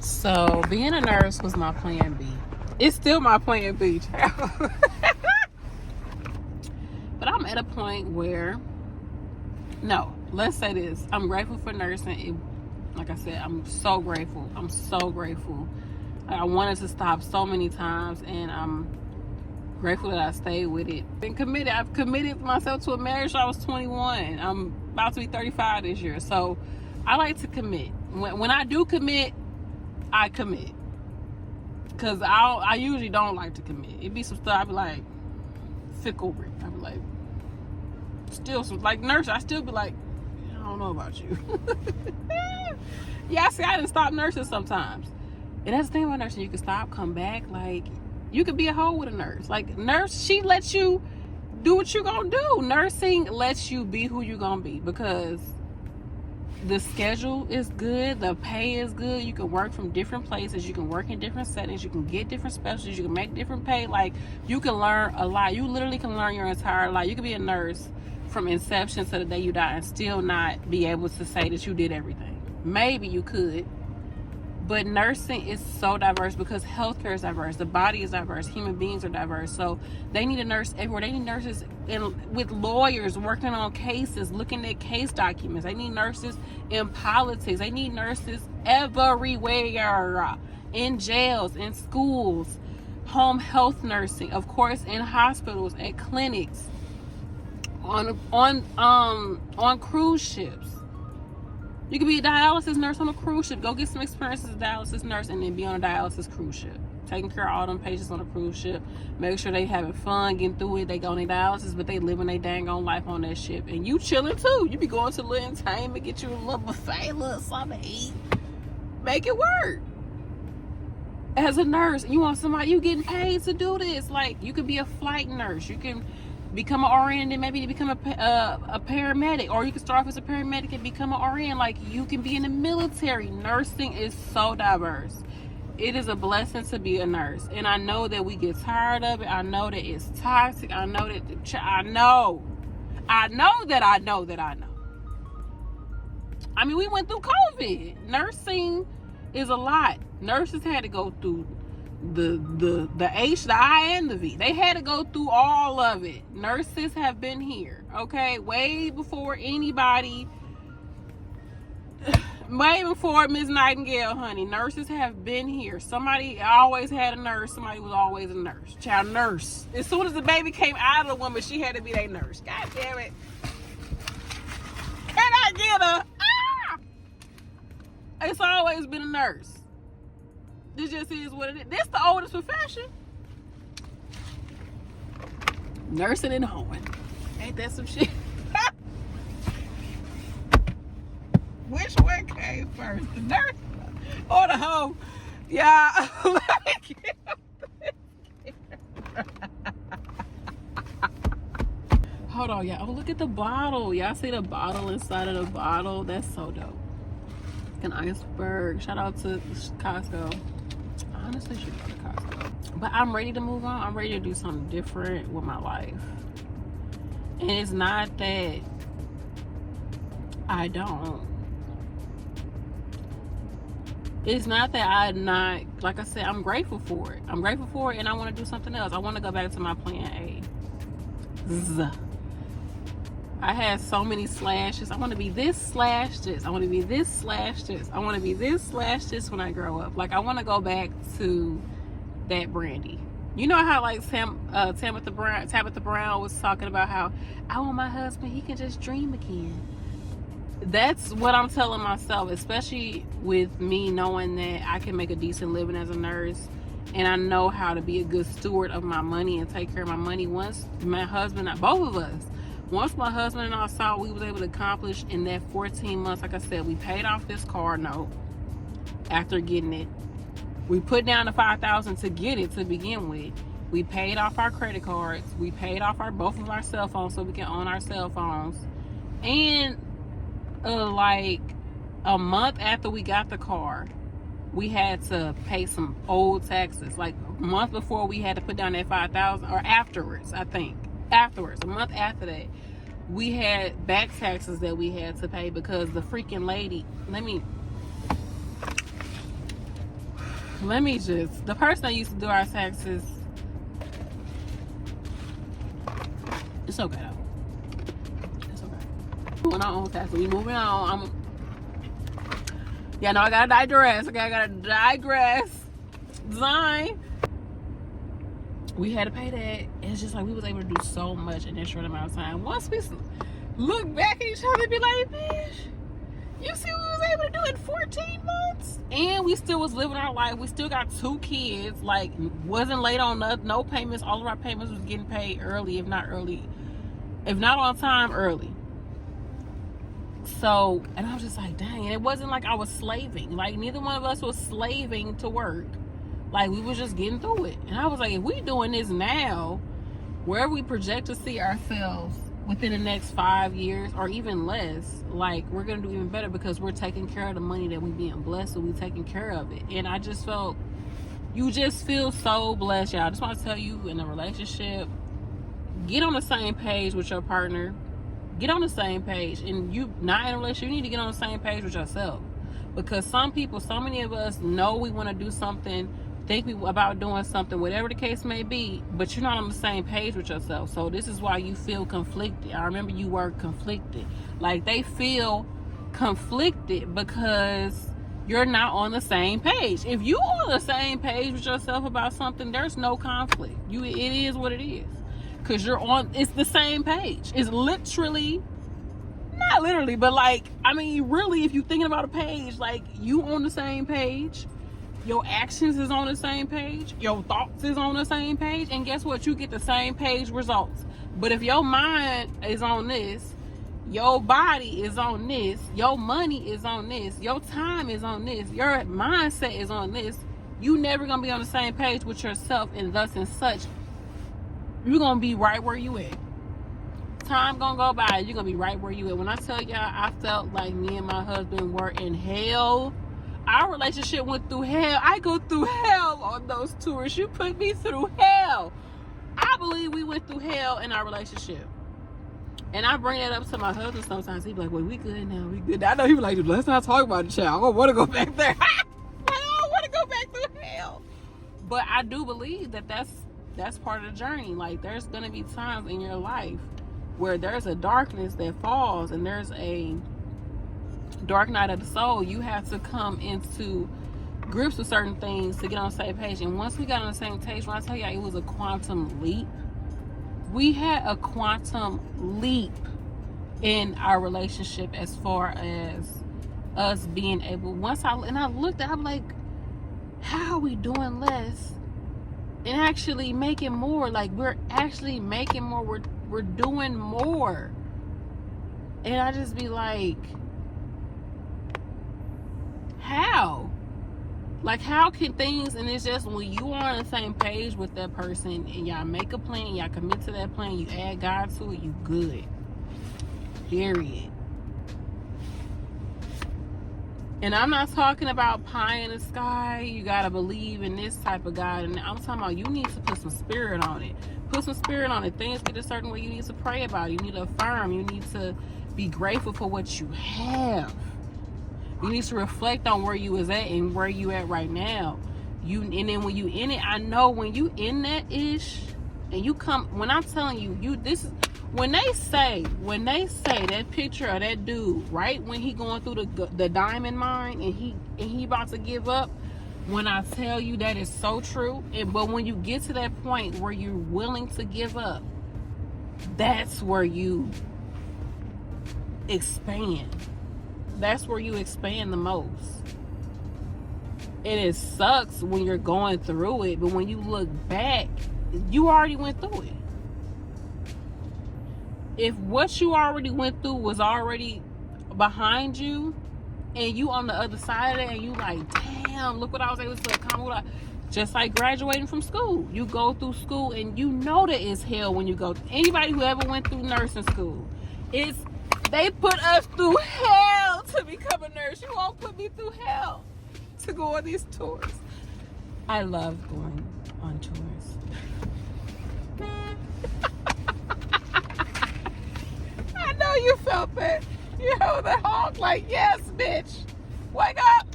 So being a nurse was my plan B. It's still my plan B, child. But I'm at a point where, no, let's say this. I'm grateful for nursing. Like I said, I'm so grateful. I'm so grateful. I wanted to stop so many times, and I'm grateful that I stayed with it. Been committed. I've committed myself to a marriage when I was 21. I'm about to be 35 this year. So I like to commit. When I do commit, I commit. Because I usually don't like to commit. It'd be some stuff I'd be like, fickle. I'd be like, still some, like nurse, I still be like, I don't know about you. Yeah, see, I didn't stop nursing sometimes. And that's the thing about nursing, you can stop, come back. Like, you could be a hoe with a nurse. Like, nurse, she lets you do what you gonna do. Nursing lets you be who you gonna be, because the schedule is good, the pay is good, you can work from different places, you can work in different settings, you can get different specialties, you can make different pay. Like, you can learn a lot. You literally can learn your entire life. You can be a nurse from inception to the day you die and still not be able to say that you did everything. Maybe you could, but nursing is so diverse because healthcare is diverse, the body is diverse, human beings are diverse. So they need a nurse everywhere. They need nurses with lawyers working on cases, looking at case documents. They need nurses in politics. They need nurses everywhere, in jails, in schools, home health nursing, of course, in hospitals, at clinics, on cruise ships. You could be a dialysis nurse on a cruise ship. Go get some experience as a dialysis nurse and then be on a dialysis cruise ship. Taking care of all them patients on a cruise ship. Make sure they having fun, getting through it. They go on their dialysis, but they living their dang on life on that ship. And you chilling too. You be going to a little entertainment, get you a little buffet, a little something to eat. Make it work. As a nurse, you want somebody, you getting paid to do this. Like, you could be a flight nurse. You can become an RN and then maybe become a paramedic, or you can start off as a paramedic and become an RN. Like, you can be in the military. Nursing is so diverse. It is a blessing to be a nurse, and I know that we get tired of it. I know that it's toxic. I know that I know that I know. I mean, we went through COVID. Nursing is a lot. Nurses had to go through the H, the I, and the V. They had to go through all of it. Nurses have been here, okay, way before anybody, way before Ms. Nightingale, honey. Nurses have been here. Somebody always had a nurse. Somebody was always a nurse. Child, nurse. As soon as the baby came out of the woman, she had to be their nurse. God damn it. Can I get her? Ah! It's always been a nurse. This just is what it is. This the oldest profession. Nursing and hoeing. Ain't that some shit? Which one came first? The nurse or the hoe? Yeah. Let me get up this. Hold on, y'all. Oh, look at the bottle. Y'all see the bottle inside of the bottle? That's so dope. An iceberg. Shout out to Costco. Honestly, should go to Costco. But I'm ready to move on. I'm ready to do something different with my life. And it's not that I don't. It's not that I'm not, like I said, I'm grateful for it. I'm grateful for it, and I want to do something else. I want to go back to my plan A. I had so many slashes. I want to be this slash this. I want to be this slash this. I want to be this slash this when I grow up. Like, I want to go back to that Brandy. You know how, like, Tabitha Brown was talking about how I want my husband, he can just dream again. That's what I'm telling myself, especially with me knowing that I can make a decent living as a nurse, and I know how to be a good steward of my money and take care of my money. Once my husband, both of us, once my husband and I saw what we was able to accomplish in that 14 months, like I said, we paid off this car note after getting it. We put down the $5,000 to get it to begin with. We paid off our credit cards. We paid off both of our cell phones so we can own our cell phones. And like a month after we got the car, we had to pay some old taxes. Like a month before, we had to put down that $5,000, or afterwards, I think. Afterwards, a month after that, we had back taxes that we had to pay because the freaking lady, let me just, the person that used to do our taxes, it's okay though. It's okay. Doing our own taxes. We moving on. Yeah, no, I gotta digress. Okay, I gotta digress. Design. We had to pay that. It's just like we was able to do so much in that short amount of time. Once we look back at each other and be like, bitch, you see what we was able to do in 14 months? And we still was living our life. We still got 2 kids. Like, wasn't late on no payments. All of our payments was getting paid early, if not on time, early. So, and I was just like, dang. And it wasn't like I was slaving. Like, neither one of us was slaving to work. Like, we was just getting through it. And I was like, if we doing this now, wherever we project to see ourselves within the next 5 years or even less, like, we're gonna do even better because we're taking care of the money that we being blessed, so we taking care of it. And I just felt, you just feel so blessed, y'all. I just want to tell you, in a relationship, get on the same page with your partner. Get on the same page. And you not in a relationship, you need to get on the same page with yourself. Because some people, so many of us know we want to do something, think about doing something, whatever the case may be, but you're not on the same page with yourself. So this is why you feel conflicted. I remember you were conflicted. Like, they feel conflicted because you're not on the same page. If you on the same page with yourself about something, there's no conflict. It is what it is. Because it's the same page. It's literally, not literally, but like, I mean, really, if you're thinking about a page, like, you on the same page. Your actions is on the same page. Your thoughts is on the same page. And guess what? You get the same page results. But if your mind is on this, your body is on this, your money is on this, your time is on this, your mindset is on this, you never going to be on the same page with yourself, and thus and such, you're going to be right where you at. Time going to go by, you're going to be right where you at. When I tell y'all, I felt like me and my husband were in hell. Our relationship went through hell. I go through hell on those tours. You put me through hell. I believe we went through hell in our relationship. And I bring that up to my husband sometimes. He be like, well, we good now. We good. I know he be like, let's not talk about the child. I don't want to go back there. I don't want to go back through hell. But I do believe that that's part of the journey. Like, there's going to be times in your life where there's a darkness that falls and there's a dark night of the soul. You have to come into grips with certain things to get on the same page. And once we got on the same page, when I tell you, it was a quantum leap. We had a quantum leap in our relationship as far as us being able, I looked at, I'm like, how are we doing less and actually making more? Like, we're actually making more, we're doing more. And I just be like, how? Like, how can things, and it's just when you are on the same page with that person and y'all make a plan, y'all commit to that plan, you add God to it, you good. Period. And I'm not talking about pie in the sky, you gotta believe in this type of God. And I'm talking about you need to put some spirit on it. Put some spirit on it. Things get a certain way, you need to pray about it. You need to affirm. You need to be grateful for what you have. You need to reflect on where you was at and where you at right now. And then when you in it, I know when you in that ish, and you come, when I'm telling you, when they say that picture of that dude, right when he going through the diamond mine and he about to give up, when I tell you that is so true. But when you get to that point where you're willing to give up, that's where you expand. That's where you expand the most. And it sucks when you're going through it, but when you look back, you already went through it. If what you already went through was already behind you, and you on the other side of it, and you like, damn, look what I was able to accomplish. Just like graduating from school. You go through school, and you know that it's hell when you go. Anybody who ever went through nursing school, they put us through hell to become a nurse. You won't put me through hell to go on these tours. I love going on tours. I know you felt that. You know, the honk like, yes, bitch. Wake up.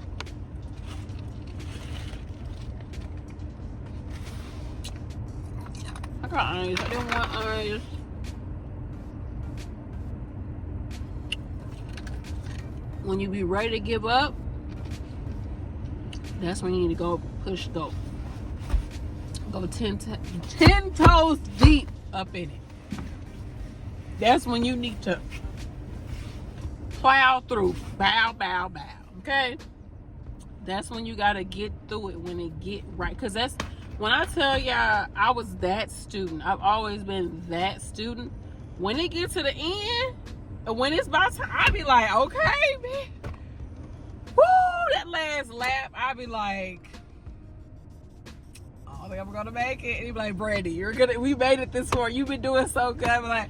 got eyes. I didn't want eyes. When you be ready to give up, that's when you need to go push go 10 toes deep up in it. That's when you need to plow through. Bow, bow, bow. Okay? That's when you got to get through it, when it get right. Because that's, when I tell y'all, I was that student. I've always been that student. When it gets to the end, when it's about time, I be like, okay, man. Woo, that last lap, I be like, I don't think I'm gonna make it. And he be like, Brandy, we made it this far. You've been doing so good. I be like,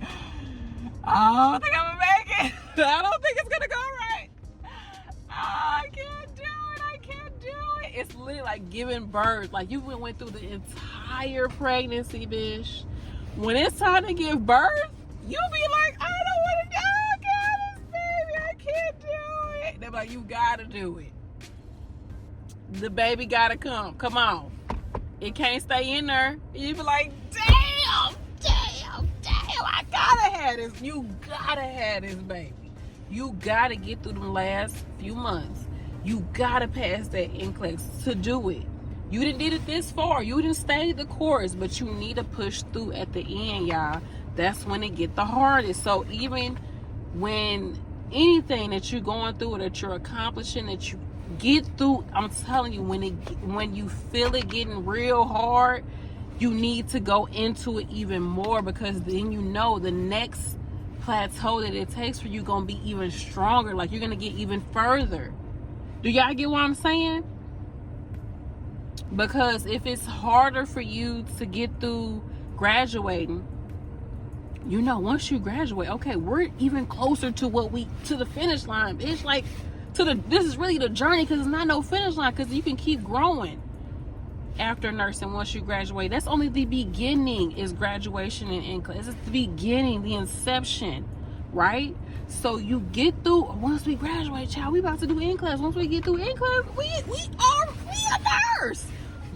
I don't think I'm gonna make it. I don't think it's gonna go right. I can't do it. I can't do it. It's literally like giving birth. Like you went through the entire pregnancy, bitch. When it's time to give birth, you be like, I don't want to do it, baby. I can't do it. They're like, you gotta do it. The baby gotta come. Come on. It can't stay in there. You be like, damn, I gotta have this. You gotta have this baby. You gotta get through the last few months. You gotta pass that NCLEX to do it. You didn't did it this far. You didn't stay the course, but you need to push through at the end, y'all. That's when it get the hardest. So even when anything that you're going through or that you're accomplishing, that you get through, I'm telling you, when you feel it getting real hard, you need to go into it even more, because then you know the next plateau that it takes for you gonna be even stronger. Like you're gonna get even further. Do y'all get what I'm saying? Because if it's harder for you to get through graduating, you know, once you graduate, okay, we're even closer to to the finish line. It's like this is really the journey, because it's not no finish line, because you can keep growing after nursing once you graduate. That's only the beginning, is graduation and NCLEX. It's the beginning, the inception, right? So you get through, once we graduate, child, we about to do NCLEX. Once we get through NCLEX, we a nurse.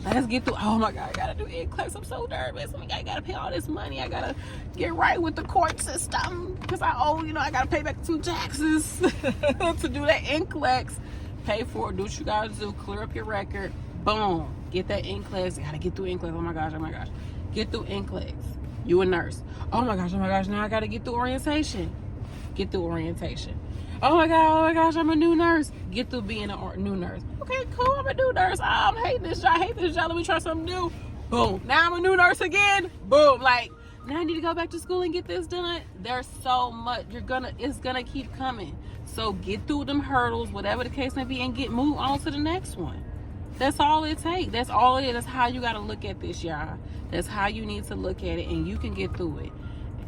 Let's get through. Oh my God, I gotta do NCLEX. I'm so nervous. I gotta pay all this money. I gotta get right with the court system, because I owe, I gotta pay back 2 taxes to do that NCLEX. Pay for it. Do what you gotta do. Clear up your record. Boom. Get that NCLEX. You gotta get through NCLEX. Oh my gosh. Get through NCLEX. You a nurse. Oh my gosh. Now I gotta get through orientation. Get through orientation. Oh my gosh, I'm a new nurse. Get through being a new nurse. Okay, cool, I'm a new nurse. I'm hating this job. Let me try something new. Boom. Now I'm a new nurse again. Boom. Like, now I need to go back to school and get this done. There's so much. It's gonna keep coming. So get through them hurdles, whatever the case may be, and move on to the next one. That's all it takes. That's all it is. That's how you gotta look at this, y'all. That's how you need to look at it, and you can get through it.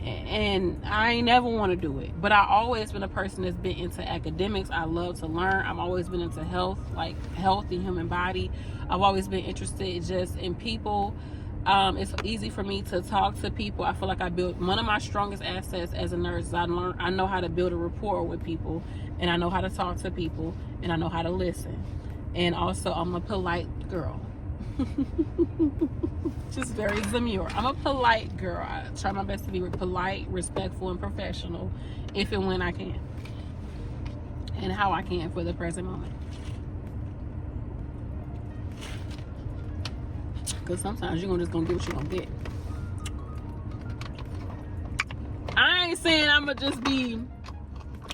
And I ain't never want to do it, but I always been a person that's been into academics. I love to learn. I've always been into health, like healthy human body. I've always been interested just in people. It's easy for me to talk to people. I feel like I built one of my strongest assets as a nurse is I know how to build a rapport with people, and I know how to talk to people, and I know how to listen. And also, I'm a polite girl. Just very demure. I'm a polite girl. I try my best to be polite, respectful, and professional if and when I can, and how I can for the present moment. Because sometimes you're just gonna get what you're gonna get. I ain't saying I'm gonna just be,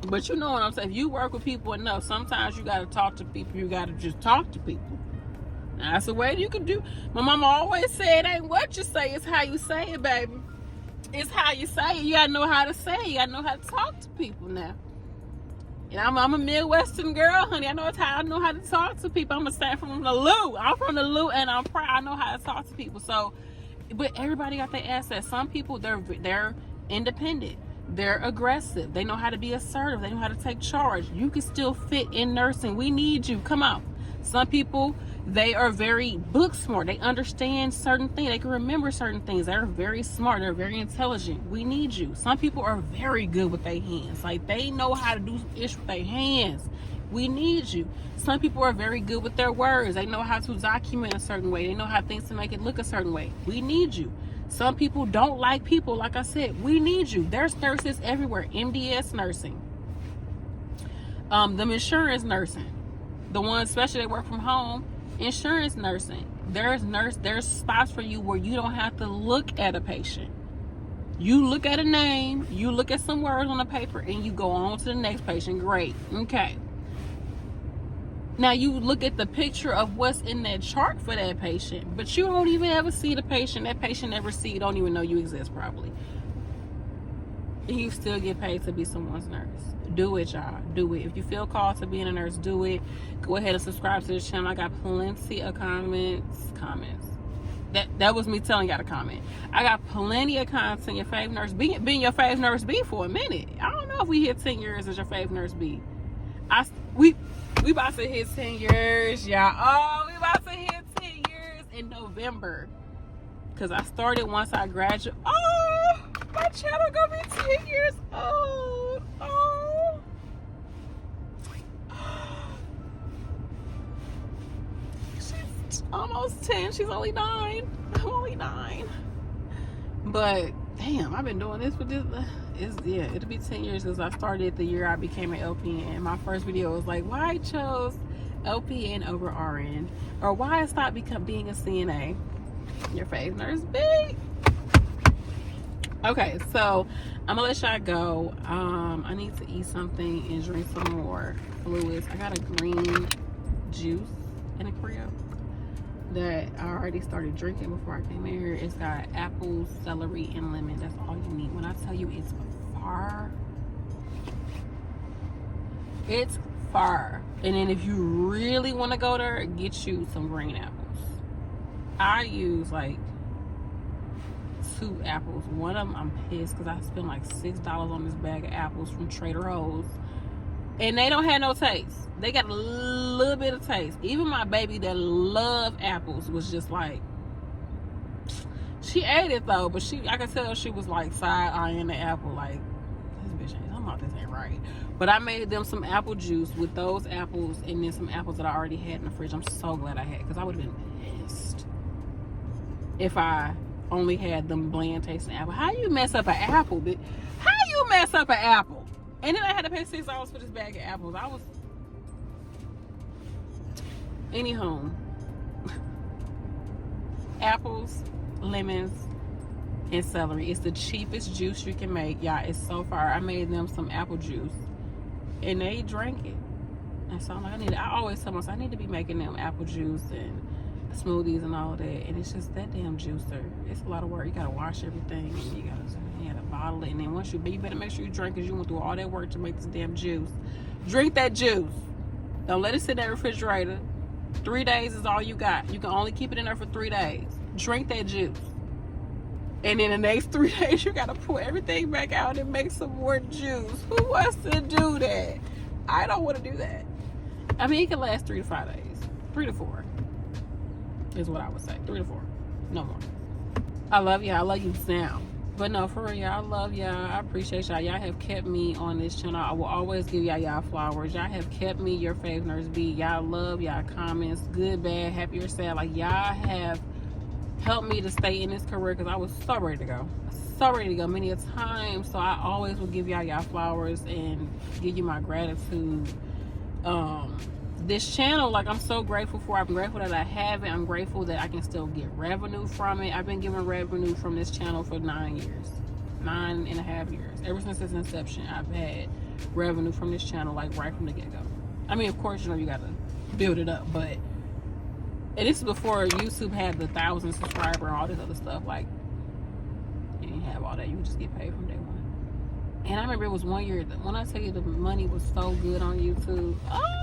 but you know what I'm saying. If you work with people enough, sometimes you gotta talk to people. You gotta just talk to people. That's the way you can do. My mama always said, it ain't what you say, it's how you say it, baby. It's how you say it. You gotta know how to say it. You gotta know how to talk to people now. And I'm a Midwestern girl, honey. I know how to talk to people. I'm from the Lou. I'm from the Lou, and I'm proud. I know how to talk to people. So, but everybody got their assets. Some people, they're independent. They're aggressive. They know how to be assertive. They know how to take charge. You can still fit in nursing. We need you. Come on. Some people, they are very book smart. They understand certain things. They can remember certain things. They're very smart. They're very intelligent. We need you. Some people are very good with their hands. Like, they know how to do ish with their hands. We need you. Some people are very good with their words. They know how to document a certain way. They know how things to make it look a certain way. We need you. Some people don't like people. Like I said, we need you. There's nurses everywhere. MDS nursing, them insurance nursing, the ones especially that work from home, insurance nursing. There's spots for you where you don't have to look at a patient. You look at a name, you look at some words on the paper, and you go on to the next patient. Great. Okay. Now you look at the picture of what's in that chart for that patient, but you don't even ever see the patient. That patient never see you, don't even know you exist probably. And you still get paid to be someone's nurse. Do it, y'all. Do it. If you feel called to being a nurse, do it. Go ahead and subscribe to this channel. I got plenty of comments. That was me telling y'all to comment. I got plenty of content. Your Fave Nurse B, being your Fave Nurse B for a minute. I don't know if we hit 10 years as your Fave Nurse B. We about to hit 10 years, y'all. Oh, we about to hit 10 years in November. Because I started once I graduated. Oh, my channel gonna be 10 years old. Oh. She's almost 10. She's only 9. I'm only 9. But, damn, I've been doing this for this. It'll be 10 years because I started the year I became an LPN. My first video was like, why I chose LPN over RN, or why I stopped being a CNA. Your Fave Nurse B. Okay, so I'm gonna let y'all go. I need to eat something and drink some more fluids. I got a green juice in a crib that I already started drinking before I came in here. It's got apples, celery, and lemon. That's all you need. When I tell you it's far, it's far. And then if you really want to go there, get you some green apples. I use like 2 apples. One of them I'm pissed because I spent like $6 on this bag of apples from Trader Joe's. And they don't have no taste. They got a little bit of taste. Even my baby that loved apples was just like, she ate it though, but I could tell she was like side-eyeing the apple like, this bitch ain't, I'm not, this ain't right. But I made them some apple juice with those apples and then some apples that I already had in the fridge. I'm so glad I had, because I would have been pissed if I only had them bland tasting apple. How you mess up an apple, bitch? How you mess up an apple? And then I had to pay $6 for this bag of apples. Anyhow, apples, lemons, and celery. It's the cheapest juice you can make, y'all. It's so far. I made them some apple juice, and they drank it. And so I'm like, I always tell myself I need to be making them apple juice and smoothies and all of that. And it's just that damn juicer. It's a lot of work. You gotta wash everything, and you gotta bottle it, and then once you better make sure you drink, because you went through all that work to make this damn juice. Drink that juice. Don't let it sit in that refrigerator. 3 days is all you got. You can only keep it in there for 3 days. Drink that juice, and in the next 3 days you gotta pull everything back out and make some more juice. Who wants to do that? I don't want to do that. I mean, it can last 3 to 5 days. 3 to 4 is what I would say. 3 to 4, no more. I love you. I love you now. But no, for real, y'all, I love y'all. I appreciate y'all. Y'all have kept me on this channel. I will always give y'all flowers. Y'all have kept me your Fave Nurse B. Y'all love, y'all comments, good, bad, happy or sad. Like, y'all have helped me to stay in this career, because I was so ready to go. So ready to go many a time. So I always will give y'all flowers and give you my gratitude. This channel, like, I'm so grateful for. I'm grateful that I have it. I'm grateful that I can still get revenue from it. I've been getting revenue from this channel for 9 years, 9.5 years. Ever since its inception, I've had revenue from this channel, like, right from the get-go. I mean, of course, you know, you gotta build it up, but, and this is before YouTube had the 1,000 subscriber and all this other stuff. Like, you didn't have all that. You would just get paid from day one. And I remember it was one year, when I tell you the money was so good on YouTube, oh!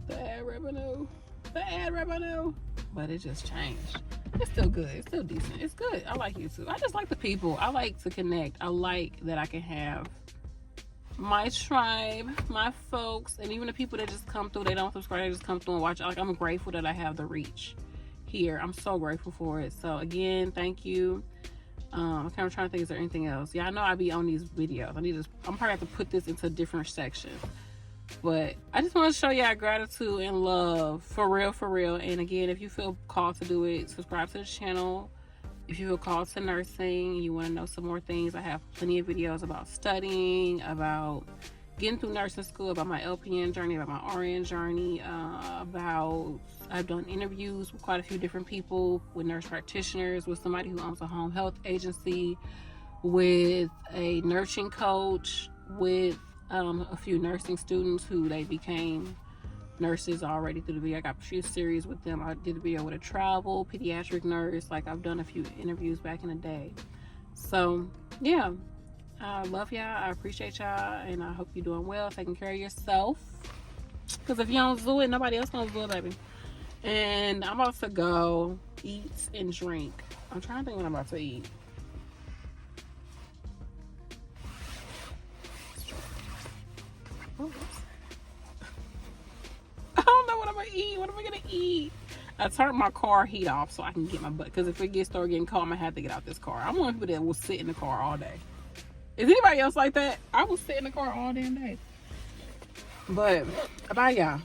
The ad revenue, but it just changed. It's still good. It's still decent. It's good. I like YouTube. I just like the people. I like to connect. I like that I can have my tribe, my folks, and even the people that just come through. They don't subscribe. They just come through and watch. Like, I'm grateful that I have the reach here. I'm so grateful for it. So again, thank you. I'm kind of trying to think, is there anything else? Yeah, I know I be on these videos. I'm probably have to put this into different sections. But I just want to show y'all gratitude and love, for real, for real. And again, if you feel called to do it, subscribe to the channel. If you feel called to nursing, you want to know some more things, I have plenty of videos about studying, about getting through nursing school, about my LPN journey, about my RN journey, I've done interviews with quite a few different people, with nurse practitioners, with somebody who owns a home health agency, with a nursing coach, with a few nursing students who they became nurses already through the video. I got a few series with them. I did a video with a travel pediatric nurse. Like, I've done a few interviews back in the day. So yeah, I love y'all. I appreciate y'all, and I hope you're doing well, taking care of yourself, because if you don't do it, nobody else gonna do it, baby. And I'm about to go eat and drink. I'm trying to think what I'm about to eat. I don't know what I'm gonna eat. What am I gonna eat? I turned my car heat off so I can get my butt, because if it start getting cold, I'm gonna have to get out this car. I'm one of the people that will sit in the car all day. Is anybody else like that? I will sit in the car all damn day. But bye, y'all.